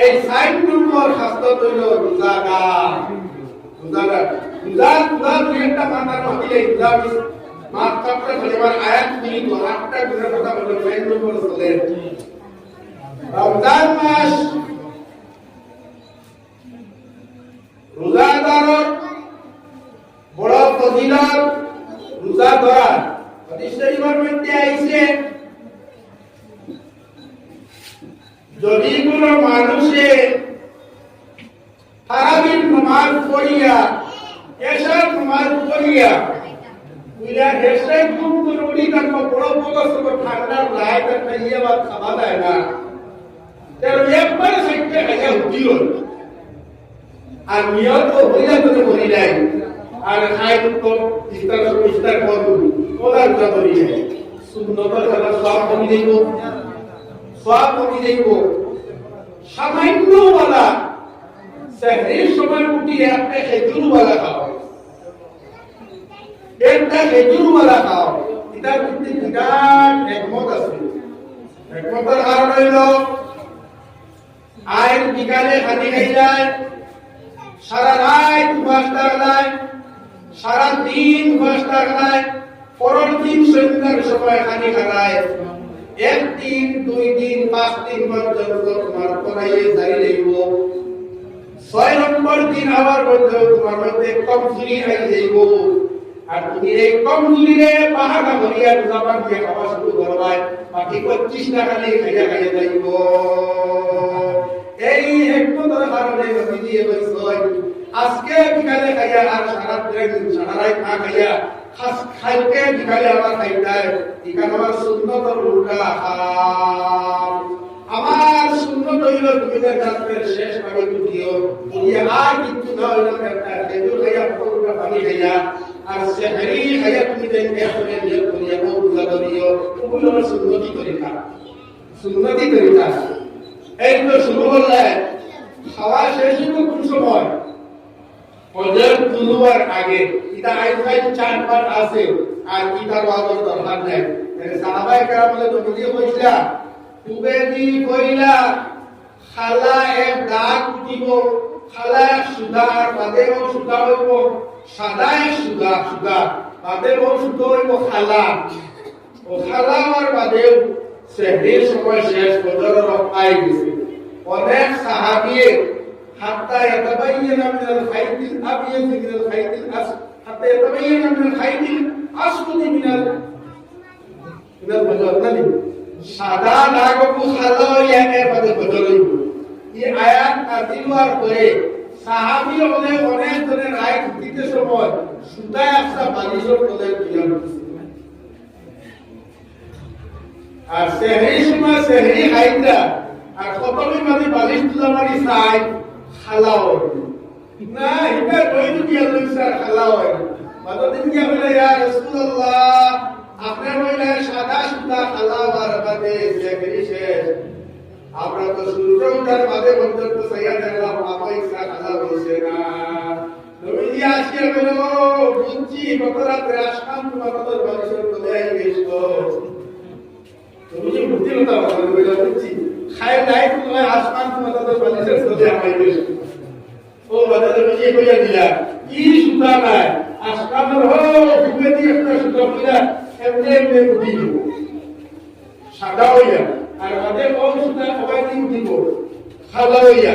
এই ৬০ নম্বর শাস্ত্র হইল রোজাদার। রোজাদার রোজা দুই একটা মাথার মধ্যে রোজা মাত্রা এবার আয়াত মিলি তো ৮টা গুণের কথা বলল ৬০ নম্বর চলে। রমজান মাস রোজাদারের বড় ফজিলত। রোজা ধরা হাদিস শরীফের মধ্যে আইছে যদি কোনো মানুষে তারাবির নামাজ পড়িয়া এশার নামাজ পড়িয়া বুঝলা হেসে খুব জরুরি কারণ বড় বড় ঠান্ডার লাইট একটা ইয়ে বা খাওয়া যায় না তার একবার সাইডে খাইয়া উঠিল আর নিয়ত হইলা করে বলি নাই আর খাই তো ইস্তার করব ওলার করি নাই সুন্নতের কথা সব কমি দেব সব কমি দেব। সামান্য ওয়ালা সেহরির সময় উঠি একটা খেজুর ওয়ালা খাও, একটা খেজুর ওয়ালা খাও, এটা কিন্তু বিরাট একমত আছে। একমতের কারণ হইল আয় বিকালে খানি খাই যায়, সারা রাত উপাস থাকলায়, সারা দিন উপাস থাকলায়, পরের দিন সন্ধ্যার সময় খানি খালায়, ১ দিন ২ দিন ৫ দিন পর্যন্ত তোমার পড়াইয়ে জারি রইব। ৬ নম্বর দিন আবার মধ্যে তোমার মধ্যে কমজোরি আই যাইব। আর তুমি এই কমজোরিরে বাহানা করিয়া রোজাপান দিয়ে খাওয়া শুরু করবাই, বাকি ২৫টা খালি খাইয়া খাইয়া যাইব। এই একমতের কারণে নবী দিয়ে কইছেন আজকে বিকালে খাইয়া আর সারা দিন সারা রাত না খাইয়া খাইতে বিকালে আবার খাইতাই, এখানে আমার সুন্নতের উল্টা হারাম। আমার সুন্নত হইল তুমি রাতের শেষ ভাগে উঠিও, তুমি আর কিছু না হইল একটা খেজুর খাইয়া পুরোটা পানি খাইয়া আর সেহরি খাইয়া তুমি দেখে আসলে নিয়ত করিয়া রোজা ধরিও। ওগুলো আমার সুন্নতি তরিকা, সুন্নতি তরিকা। এই তো শুরু করলে খাওয়া শেষ হইব কোন সময়? ফজর তুলুবার আগে। এটা আইন ৪ আছে আর ইটার ওয়াজের দরকার নাই। সাহাবায়ে কেরাম বলে নবী কইলা তুমি দি কইলা খালা এক দাগ উঠিব, খালা এক সুদা আর বাদেও সুদা হইব, সাদা এক সুদা সুদা বাদেও সুদা হইব খালা। ও খালা আর বাদেও সেহরির সময় শেষ ফজরের ওয়াক্ত আই গেছে। অনেক সাহাবীয়ে حتى يتبين من الخيط الأبيض من الخيط الأسود حتى يتبين من الخيط الأسود من الفجر نبي সাদা দাগকু খালো ইয়াকে পদে বদলই। এই আয়াত নাযিল হওয়ার পরে সাহাবী অনেক জনের রাইট দিতে সময় সুতা একটা বালিশের তলে দিয়া দিছে। আর সেহরি সময় সেহরি খাইতা আর কতই মানে বালিশ তুলা মারি চাই খালাও না, এটা কই দিয়া লইছে খালাও বাদদিন কি বলে ইয়া রাসূলুল্লাহ আপনি বলে সাদা সুতা খালাও আর বাদে সেহরি শেষ, আমরা তো সূর্য ওঠার বাদে পর্যন্ত সাইয়া দেখলাম আপা ইসা খালাও হইছে না। নবী আসিয়া বলে বুঝছি গত রাতে আসলাম তোমার কত বালিশের তলে আই গেছো। তুমি যে বুঝতে না কথা বলে বুঝছি খাই নাই তোমার আসমান তোমার কত বালিশের তলে আই গেছো। ও বাজারে বুঝিয়ে কইয়া দিলা কি সুতা নাই আসমানের হো তুমি দিয়ে একটা সুতা কইরা এমনি এমনি উঠি দিব সাদা হইয়া আর বাদে ও সুতা সবাই দিয়ে উঠিব সাদা হইয়া।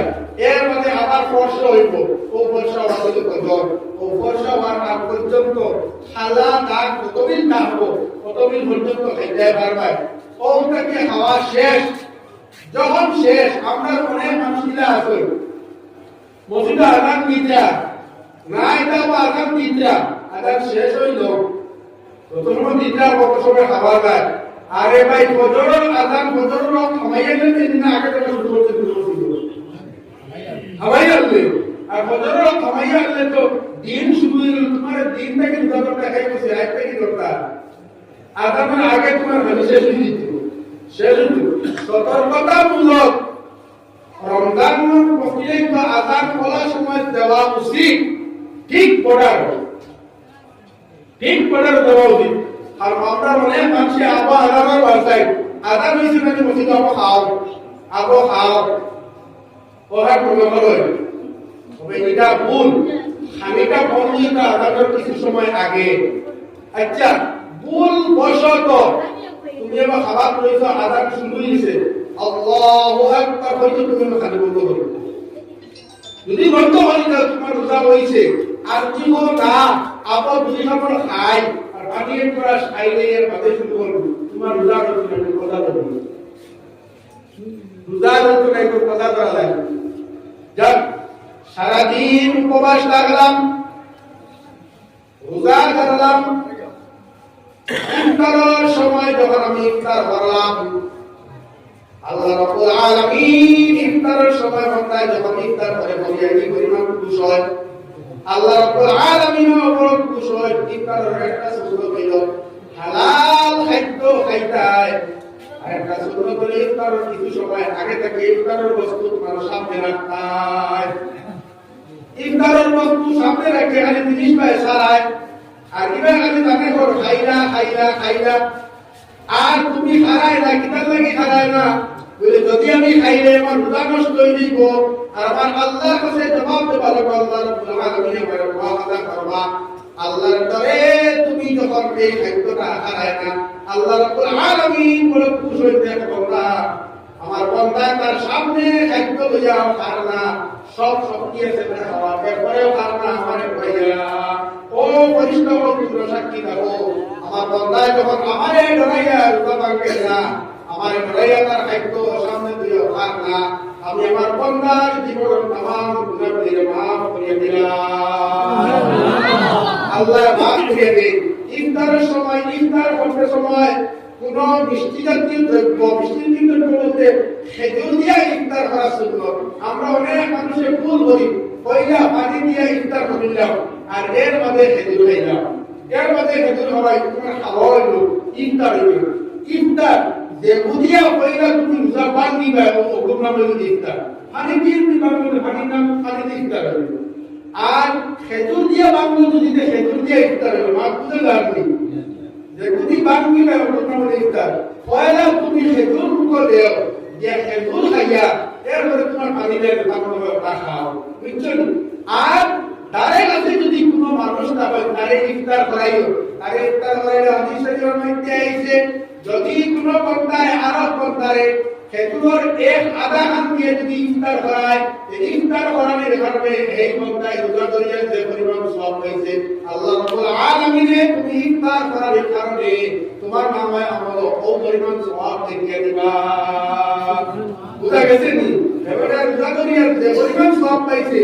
এর মধ্যে আবার ফর্সা হইব, ও ফর্সা হওয়ার কদর ও ফর্সা হওয়ার আগ পর্যন্ত সাদা দাগ কতদিন থাকবো কতদিন পর্যন্ত খাইতে পারবাই। ওটাকে খাওয়া শেষ, যখন শেষ আমরা অনেক মানুষগুলা আছে মসজিদে আযান দিতা না, এটা আযান দিতা আযান শেষ হইল কত সময় দিতা কত সময় খাওয়া যায়। আরে ভাই ফজরের আযান ফজরের থামাইয়া দিন না আগে থেকে শুরু করতে হাওয়াই আনলে আর ফজরের থামাইয়া আনলে তো দিন শুরু হইল। তোমার দিন থেকে দুটা খাই বসে একটা কি দরকার? আযানের আগে তোমার হানি শেষ হয়ে যেত, শেষ হইত। সতর্কতামূলক রমজান মসজিদে বা আযান বলার সময় দেওয়া উচিত, ঠিক পড়ার দেওয়া উচিত। আর আমরা অনেক মানুষ আবো আরামের বাসায় আযান হয়েছে নাকি মসজিদে আবো খাও ওরা মনে করে তবে এটা ভুল। খানিকা বন্ধুটা আদানোর কিছু সময় আগে, আচ্ছা ভুল বশত তুমি এবার খাবার করেছো, আদান শুরু হয়েছে, আল্লাহু আকবার হয়তো তুমি খালি বন্ধ করো। যদি বন্ধ হয়ে যাও তোমার রোজা হয়েছে। আর কি বলো না আবার দুই খাবার খাই আর পানির করা খাইলে এর বাদে শুরু করবো, তোমার রোজা হচ্ছে না, কথা বলবো রোজা হচ্ছে না, একটু কথা করা লাগবে। যাক সারাদিন উপবাস লাগলাম, রোজা করলাম, ইফতারের সময় যখন আমি ইফতার করলাম, আল্লাহ রাব্বুল আলামিন ইফতারের সময় বান্দায় যখন ইফতার করে বলিয়া কি পরিমাণ খুশি হয়, আল্লাহ রাব্বুল আলামিন বড় খুশি হয়। ইফতারের একটা সুযোগ হইল হালাল খাদ্য খাইতায়, আর একটা সুযোগ হইল ইফতারের কিছু সময় আগে থেকে ইফতারের বস্তু তোমার সামনে রাখতায়। ইফতারের বস্তু সামনে রেখে খালি জিনিস পায় সারায়, আর এবার খালি তাকে কর খাইলা খাইলা খাইলা, আর তুমি খারায় না কিতাব লাগি খারায় না বলে যদি আমি খাইলে আমার রোজা নষ্ট হয়ে যাব, আর আমার আল্লাহর কাছে জবাব দেব আল্লাহ রাব্বুল আলামিন আমার ওয়াদা করবা। আল্লাহর দরে তুমি যখন এই খাদ্যটা খারায় না, আল্লাহ রাব্বুল আলামিন বলে খুশি হইতে বলবা আমার বান্দা তার সামনে খাদ্য লইয়া খার না, সব শক্তি আছে খাওয়া এরপরেও খার না আমারে ভাইয়া। ও বরিষ্ঠ বন্ধুরা সাক্ষী দাও, আমার বান্দায় যখন আমারে ডরাইয়া রোজা ভাঙবে না, আমারে ডরাইয়া তার খাদ্য সামনে লইয়া খার না, আমি আমার বান্দার জীবন তামাম গুনাহগুলি মাফ করিয়া দিলাম। আল্লাহ মাফ করিয়া দেন। ইফতারের সময় ইফতার করতে সময় কোন মিষ্টি জাতীয় দ্রব্য, মিষ্টি জাতীয় দ্রব্য বলতে খেজুর দিয়া ইফতার করা সুন্নত। আমরা অনেক মানুষের ভুল করি, পয়লা পানি দিয়া ইফতার করিলাম আর এর মধ্যে খেজুর খাইলাম, এর মধ্যে খেজুর হওয়াই তোমার খাওয়া হইল, ইফতার হইল। ইফতার যে বুঝিয়া পয়লা তুমি রোজা পান দিবা ওগুলো নাম হইল ইফতার। পানি দিয়ে তুমি বাংলা পানির নাম পানি দিয়ে ইফতার হইল। আর খেজুর দিয়া বাংলা যদি খেজুর দিয়া ইফতার হইল, মা বুঝে লাগবে যে যদি বাকি ব্যবস্থা করে ইফতার পয়লা তুমি খেজুর মুখো দেও, যে খেজুর খাইয়া এরপরে তোমার পানি দিয়ে খাও, বুঝছো? আর তারে কাছে যদি কোনো মানুষ না হয় তারে ইফতার করাইও, তারে ইফতার করাইলে হাদিস শরীফের মধ্যে আইছে যদি কোনো বন্দায় আরব বন্দারে খেজুরের এক আধা খান দিয়ে যদি ইফতার করায়, ইফতার করানোর কারণে এই বন্দায় রোজা ধরিয়া যে পরিমাণ সওয়াব পাইছে, আল্লাহ রাব্বুল আলামিনে তুমি ইফতার করার কারণে তোমার নামায় আমল ও পরিমাণ সওয়াব দেখিয়ে দিবা। বুঝা গেছে নি? এবারে রোজা ধরিয়া যে পরিমাণ সওয়াব পাইছে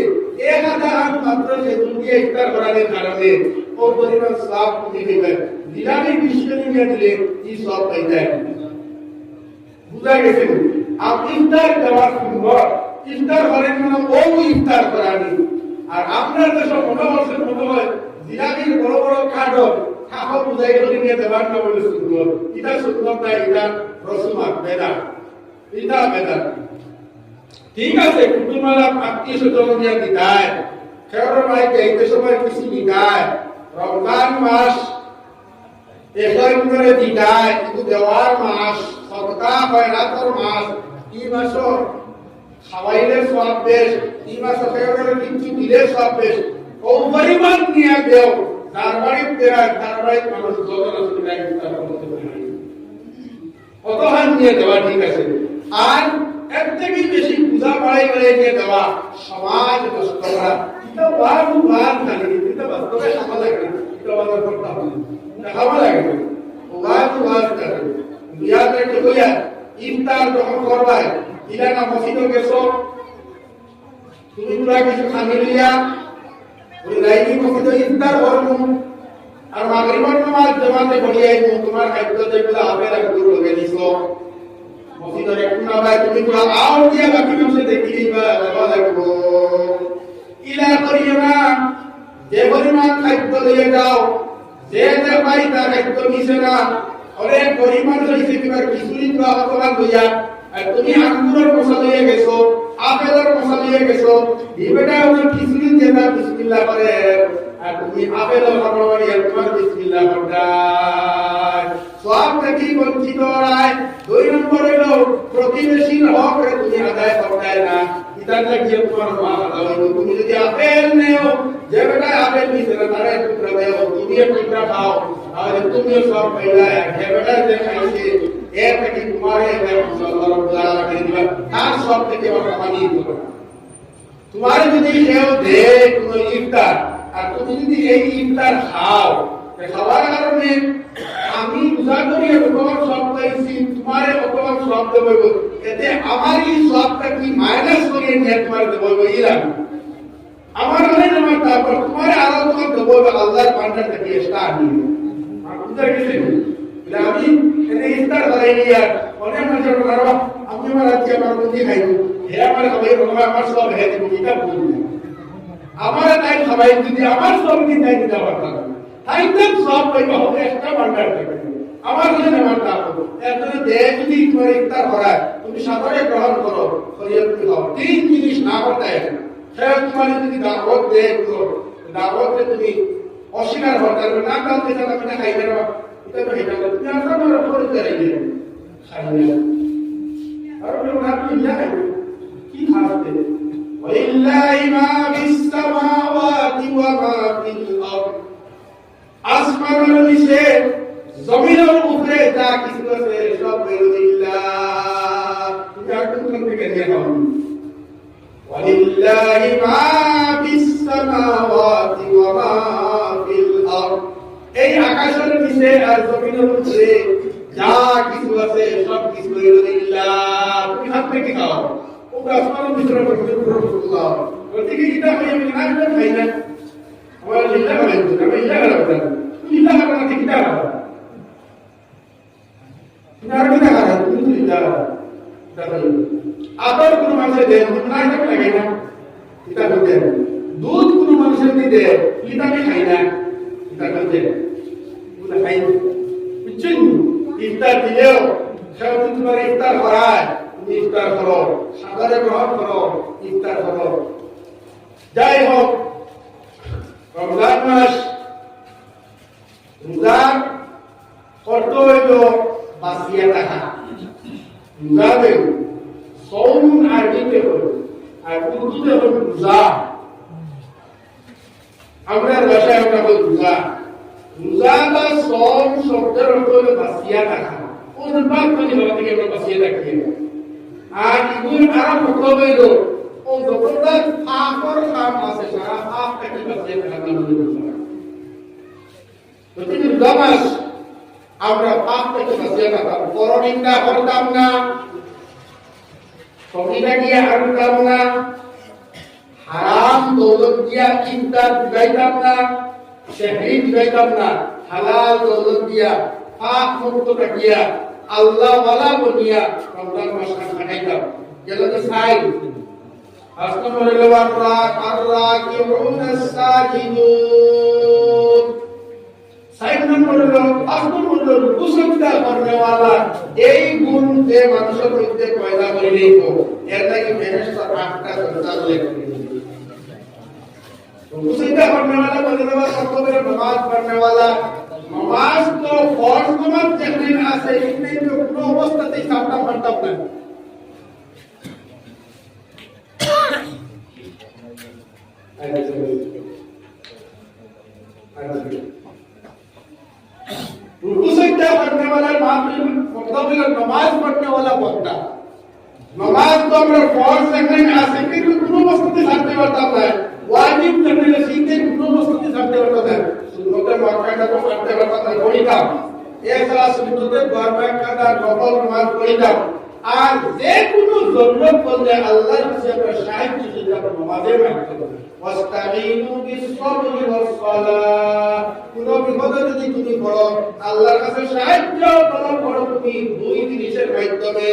এক আধা খান মাত্র খেজুর দিয়ে ইফতার করানোর কারণে ও পরিমাণ সওয়াব তুমি দিবেন। দিলামি বিশ্বনি নিয়ে দিলে কি সওয়াব পাইতে। বুঝা গেছে? আপনি ইফতার দেওয়ার সুন্দর ইফতার করেন মানে ও ইফতার করানি। আর আপনার দেশে মনে হয় জিলাপির বড় বড় কাঠো খাও বুঝাই করে নিয়ে দেওয়ার না বলে সুন্দর, এটা সুন্দর না, এটা রসুমাত বেদা, এটা বেদা। ঠিক আছে কুটুমালা আত্মীয় স্বজন নিয়ে দিদায়, খেয়ার ভাই যাইতে সময় কিছু দিদায়, রমজান মাস এবার করে দিদায়, কিন্তু দেওয়ার মাস সপ্তাহ হয় রাতর মাস, এই মাস খাওয়াইলে সব বেশ, এই মাস খেয়ার কিছু দিলে সব বেশ, ও পরিমাণ নিয়ে দেও তার বাড়ির দেওয়া তার বাড়ির মানুষ যত অসুবিধা করতে পারে অত হাত নিয়ে দেওয়া ঠিক আছে। আর এর থেকে বেশি পূজা বাড়াই বাড়াই নিয়ে দেওয়া সমাজ নষ্ট করা, এটা বার জানি, এটা বাস্তবে খাওয়া লাগে না, এটা বাজার করতে হবে খাওয়া লাগে না, বার জানি বিয়াতে একটু হইয়া ইফতার যখন করবাই ইলাকা মসজিদে গেছো তুমি পুরা কিছু খানি লিয়া ওই লাইনি মসজিদে ইফতার করবো আর মাগরিবের নামাজ জামাতে পড়ি আইবো, তোমার খাদ্য যেগুলো আপেল আর গুড় লগে নিছো মসজিদের একটু না ভাই তুমি পুরা আও দিয়া বাকি মানুষে দেখি দিবা বাবা লাগবো ইলা করিও না। যে পরিমাণ খাদ্য দিয়ে যাও যে ভাই তার খাদ্য নিছে না, অনেক পরিমাণ হয়েছে তোমার খিচুড়ি তো অপমান হইয়া, আর তুমি আঙ্গুরের মশা লইয়া গেছো, আপেলের মশা লইয়া গেছো, দিবেটা ওই খিচুড়ি দিয়ে না বিসমিল্লাহ করে, আর তুমি আপেলের ফরমানি আর তোমার বিসমিল্লাহ করদাই সব থেকে বঞ্চিত হয়। দুই নম্বর হলো প্রতিবেশীর হক তুমি আদায় করতে না, ইফতারটা কি তোমার মা খাওয়াবে তুমি যদি আপেল নেও যে বেটা আপেল নিছে না তারে টুকরা দাও তুমি টুকরা খাও আর তুমিও সব পাইলা যে বেটা যে খাইছে এর থেকে তোমার আল্লাহ রাব্বুল আলামিন দিবা তার সব থেকে আমরা মানিয়ে দেব তোমার যদি কেউ দে কোনো ইফতার আর তুমি যদি এই ইফতার খাও খাওয়ার কারণে আমি বুঝা করি তোমার সব পাইছি তোমার অতবার সব দেব এতে আমার এই সবটা কি মাইনাস করে নিয়ে তোমার দেব ইরাম আমার মনে আমার তারপর তোমার আরো তোমার দেব আল্লাহর পান্ডার থেকে স্টার নিয়ে বুঝা গেছে আমি এনে ইফতার করাই নি আর অনেক মানুষের কারো আমি আমার আজকে আমার বন্ধু খাইবো হে আমার খাবাই আমার সব হে দিব এটা ভুল না আমার তাই খাবাই যদি আমার সব কি তাই দিতে পারতাম তাই তো সব পাইবা হবে একটা পান্ডার থেকে আমার জন্য আমার তা হবে এতদিন দেহ যদি তোমার ইফতার করায় তুমি সাদরে গ্রহণ করো শরীয়ত খাও তিন জিনিস না করতে আছে সেটা তোমার যদি দাওয়াত দেয় দাওয়াতে তুমি অস্বীকার করতে পারবে না কাউ যেটা আমি না খাইবে না এটা তো এটা তুমি আসলে আমার উপরে চলে গেলে খাইবে আর ওই আপনি জানেন কি খাওয়াতে ওয়ালিল্লাহি মা ফিস সামাওয়াতি ওয়া মা ফিল আরদ আসমানের নিচে জমিনের উপরে যা কিছু আছে সব ওয়ালিল্লাহ তুমি আর কোন থেকে নিয়ে নাও ওয়ালিল্লাহি মা ফিস সামাওয়াতি ওয়া মা ফিল আরদ এই আকাশের নিচে আর জমিনের উপরে যা কিছু আছে সব কিছু ওয়ালিল্লাহ তুমি হাত থেকে খাও ও আসমানের নিচে রাখো ওদিকে কিটা হয়ে আমি না খাই না আমার লিল্লাহ বলে আমি লিল্লাহ বলতে লিল্লাহ বলা ঠিক না তুমি আর কি না তুমি লিল্লাহ আদর কোন মানুষের দেয় না এটা লাগে না এটা বলতে দুধ কোন মানুষের দিতে এটা আমি খাই না এটা বলতে বলে খাই বুঝছেন ইফতার দিলেও সব তোমার ইফতার করায় তুমি ইফতার করো সাদরে গ্রহণ করো ইফতার করো যাই হোক রমজান মাস রোজার অর্থ হইল বাসিয়া টাকা রোজা দেব সৌম আরবিতে হল আর উর্দুতে হল রোজা আমরা ভাষায় আমরা বলি রোজা রোজা বা সৌম শব্দের অর্থ হল বাসিয়া টাকা অনুপাত মানে ভালো থেকে আমরা বাসিয়া রাখি আর ইগুল আরব মতলব হইল ও যতটা পাপর কাম আছে সারা পাপ থেকে বাসিয়া টাকা প্রতিটি রোজা মাস আমরা পাপ থেকে বাঁচিয়ে থাকতাম পরনিন্দা করতাম না সঙ্গীটা দিয়ে আনতাম না হারাম দৌলত দিয়া চিন্তা দিবাইতাম না সেহরি দিবাইতাম না হালাল দৌলত দিয়া পাপ মুক্ত থাকিয়া আল্লাহ ওয়ালা বনিয়া রমজান মাস কাটাইতাম যেন সাই আসমান রিলওয়াররা আররাকিউন সাজিদুন साइड नंबर लो आसमान बोलो कुसुमता करने वाला यही गुण से मनुष्य को इतने पैदा करने को ऐसा कि मेहनत का आपका संसार लेकर कुसुमता करने वाला बोलने वाला सबको मेरे नमाज पढ़ने वाला नमाज तो फौज को मत देखने ना से इतने जो नो अवस्था से सामना पड़ता है रुकू सजदा करने वाला मतलब नमाज पढ़ने वाला बंदा नमाज तो আমরা ফরজ সেকেন্ড আছে কিন্তু কোন বস্তুতে ছাড়তে পারতাম না ওয়াজিব করলে सीधे কোন বস্তুতে ছাড়তে পারতাম না সুন্নতের মার্কাটা তো করতে পারতাম না পড়িতাম এছাড়া সুন্নতের বারবার কাদা নফল নামাজ পড়িতাম আর যে কোনো জরুরত পড়লে আল্লাহর কাছে আমরা সাহায্য চাইতে আমরা নামাজের মাধ্যমে ওয়াস্তাঈনু বিস-সাবরি ওয়াস-সালাহ কোন বিপদে যদি তুমি পড়ো আল্লাহর কাছে সাহায্য তলব করো তুমি দুই জিনিসের মাধ্যমে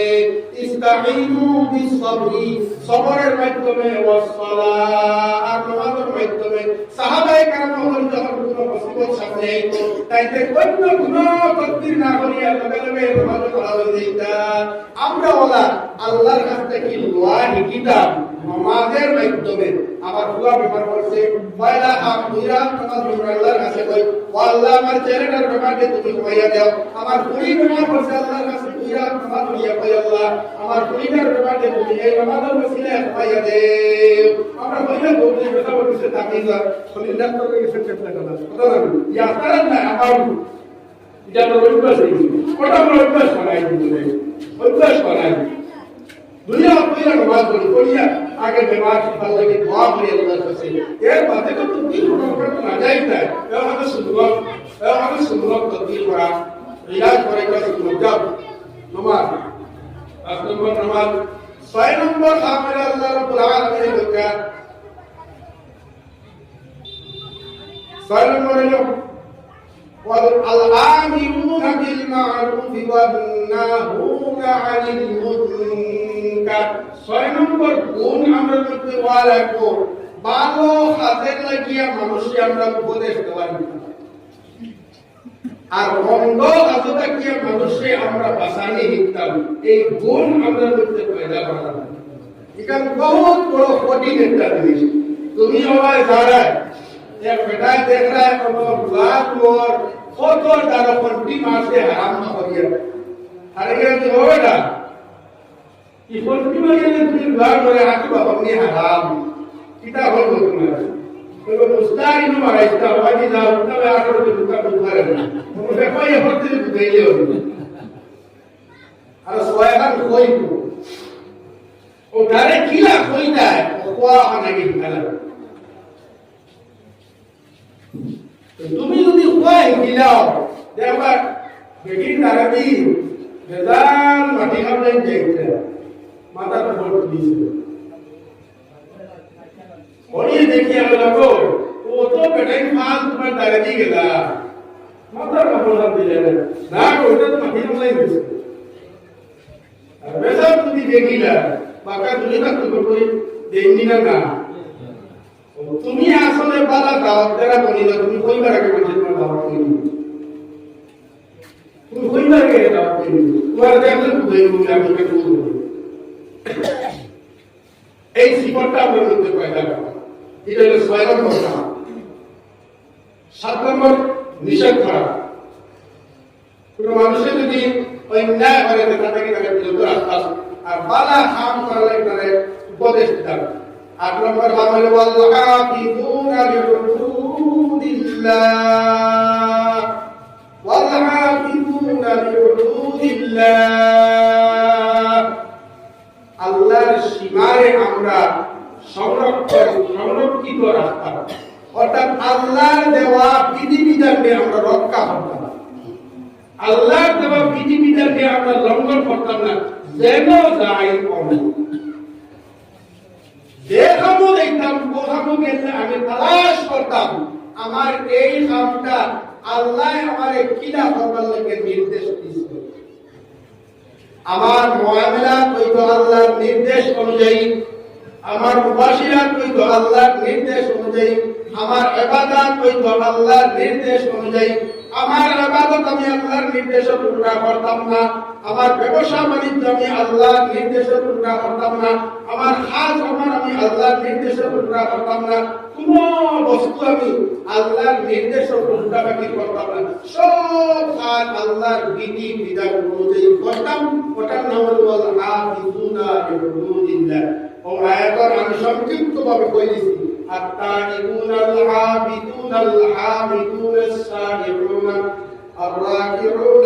ইস্তাঈনু বিস-সাবরি সবরের মাধ্যমে ওয়াস-সালাহ আর নামাজের মাধ্যমে সাহাবায়ে কেরাম যখন কোনো মুসিবত সামনে আইতো তাইতে অন্য কোনো তকদির না করিয়া লগে নামাজ পড়া হইতা আমরা ওলা আল্লাহর কাছ থেকে দোয়া কিতাব নামাজের মাধ্যমে আমার পুরা ব্যাপার করছে পয়লা আম দুইরা নামাজ পড়ে আল্লাহর কাছে কই আল্লাহ আমার ছেলেটার ব্যাপারকে তুমি কইয়া দাও আমার পুরি ব্যাপার করছে আল্লাহর কাছে দুইয়া নামাজ পড়িয়া কই আল্লাহ আমার পরিবার ব্যাপারে তুমি এই নামাজের ওসিলায় খাইয়া দেও আমরা কইলে বলতে কথা বলতে তাকিজা সলিল্লাহ করে গেছে চেষ্টা করা কথা না ইয়া তারা না আমার এটা আমরা অভ্যাস করি ওটা আমরা অভ্যাস করাই দিলে অভ্যাস করাই দুনিয়া কইরা নামাজ পড়িয়া আগে বেমার শিফা লাগে দোয়া করি আল্লাহর কাছে এর বাদে তো তুমি কোনো না যাই না আমাদের সুন্নত তদবির করা ইলাজ করে কাছে মুজাব নামাজ 8 নম্বর নামাজ 6 নম্বর খামের আল্লাহ রাব্বুল আলামিনের দরকার 6 নম্বর হলো والآمرون بالمعروف والناهون عن المنكر 6 নম্বর গুণ আমরা করতে পারবো ভালো কাজের লাগিয়া মানুষকে আমরা উপদেশ দেওয়া আর মন্দ কাজটা কি মানুষকে আমরা বাঁচানি দিতাম এই গুণ আমরা করতে পয়দা করা এখান বহুত বড় কঠিন একটা জিনিস তুমি সবাই যারা এক বেটা দেখ রা है কোনো ব্লাড ওর কত তার কোনটি মাসে হারাম না করিয়া আরে কি হবে না কি কোনটি মাসে তুমি ব্লাড করে হাঁটু আপনি হারাম কিটা হল তোমার ওই মুস্তারি নো মারাইতা ওই যাও তবে আরো দুটা দুখারে ওরে কই হতে দিলে আর সোয়াগান কইতো ও ডারে কিলা কইতা কোয়া নাকি খেলা তুমি যদি কয় দিলাও দেখবা বেটি তারাবি বেজান মাটি খাবে যাইতে মাথা তো বড় দিছে ওই দেখি আমরা গো ও তো বেটাই মাল তোমার তারাবি গেলা মাথা বড় দিলে না ওটা তো মাটি খাবে দিছে আর বেজান তুমি দেখিলা বাকা তুমি না তো কই দেইনি না না তুমি আসলে বালা দাওয়াত দেরা বলিলা তুমি কইবার আগে বলতে তোমার দাওয়াত কইনি তুমি কইবার আগে দাওয়াত কইনি তোমার দেখলে বুঝাই বলি আমি কে বলবো এই সিফাতটা আমরা মধ্যে পয়দা করা এটা হলো 6 নম্বর কথা 7 নম্বর নিষেধ করা কোন মানুষের যদি অন্যায় করে তাকে তাকে বিরত রাখা আর বালা হাম করলে তারে উপদেশ দিতে 8 নম্বর আমল ওয়াল হাফিজুনা লিহুদুদিল্লাহ ওয়াল হাফিজুনা লিহুদুদিল্লাহ আল্লাহর সীমারে আমরা সংরক্ষিত রাখতাম অর্থাৎ আল্লাহর দেওয়া বিধিবিধানকে আমরা রক্ষা করতাম আল্লাহর দেওয়া বিধিবিধানকে আমরা লঙ্ঘন করতাম না যেন যাই অমল দেখাবো দেখতাম কোথাও গেলে আমি তালাশ করতাম আমার এই কামটা আল্লাহ আমার কিনা করবার লাগে নির্দেশ দিয়েছে আমার মুআমালা কইতো আল্লাহর নির্দেশ অনুযায়ী আমার মুবাশিরাত কইতো আল্লাহর নির্দেশ অনুযায়ী আমার ইবাদত কইতো আল্লাহর নির্দেশ অনুযায়ী আমার ইবাদত আমি আল্লাহর নির্দেশে পূর্ণ করতাম না আমার ব্যবসা বাণিজ্য আমি আল্লাহর নির্দেশে পূর্ণ করতাম না আমার কাজ আমি আল্লাহর নির্দেশে পূর্ণ করতাম না কোন বস্তু আমি আল্লাহর নির্দেশে পূর্ণ করতাম না সব কাজ আল্লাহর বিধি বিধান অনুযায়ী করতাম ওটার নাম হলো হাফিজুনা লিহুদুদিল্লাহ ও আয়াতের আমি সংক্ষিপ্তভাবে কই দিছি التائبون العابدون الحامدون السائحون الراكعون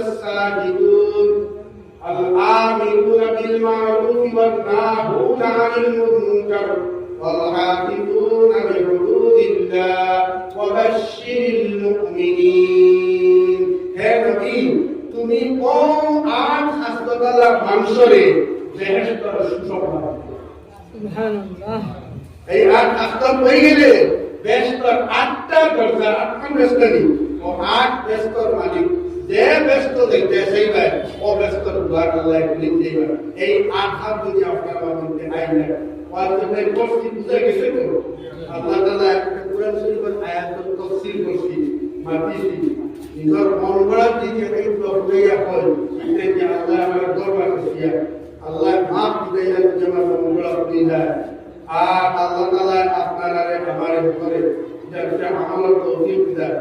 الساجدون الآمرون بالمعروف والناهون عن المنكر والحافظون لحدود الله وبشر المؤمنين হে নবী তুমি কোন আট হাসপাতাল মানুষরে বেহেশতের সুসংবাদ সুবহানাল্লাহ এই আট আখতার হয়ে গেলে বেহেশতের 8টা দরজা 8টা বেস্তনি ও 8 বেস্তর মালিক যে বেস্ত দেখতে সেই ভাই ও বেস্তর দ্বার আল্লাহ খুলে দেবে এই 8 হাত যদি আপনার মধ্যে আই না ওয়াজে কোর্সি বুঝে গেছে তো আল্লাহ তাআলা কোরআন শরীফের আয়াতের তাফসীর করছি মাতিছি নিজের মন গড়া দিকে এই দরজায়া হয় যে আল্লাহ আমার দরবার করিয়া আল্লাহ মাফ দিলে যেমন মন গড়া দিলা আর আল্লাহ তাআলা আপনারা আমারে করে যেটা আমল তৌফিক দেয়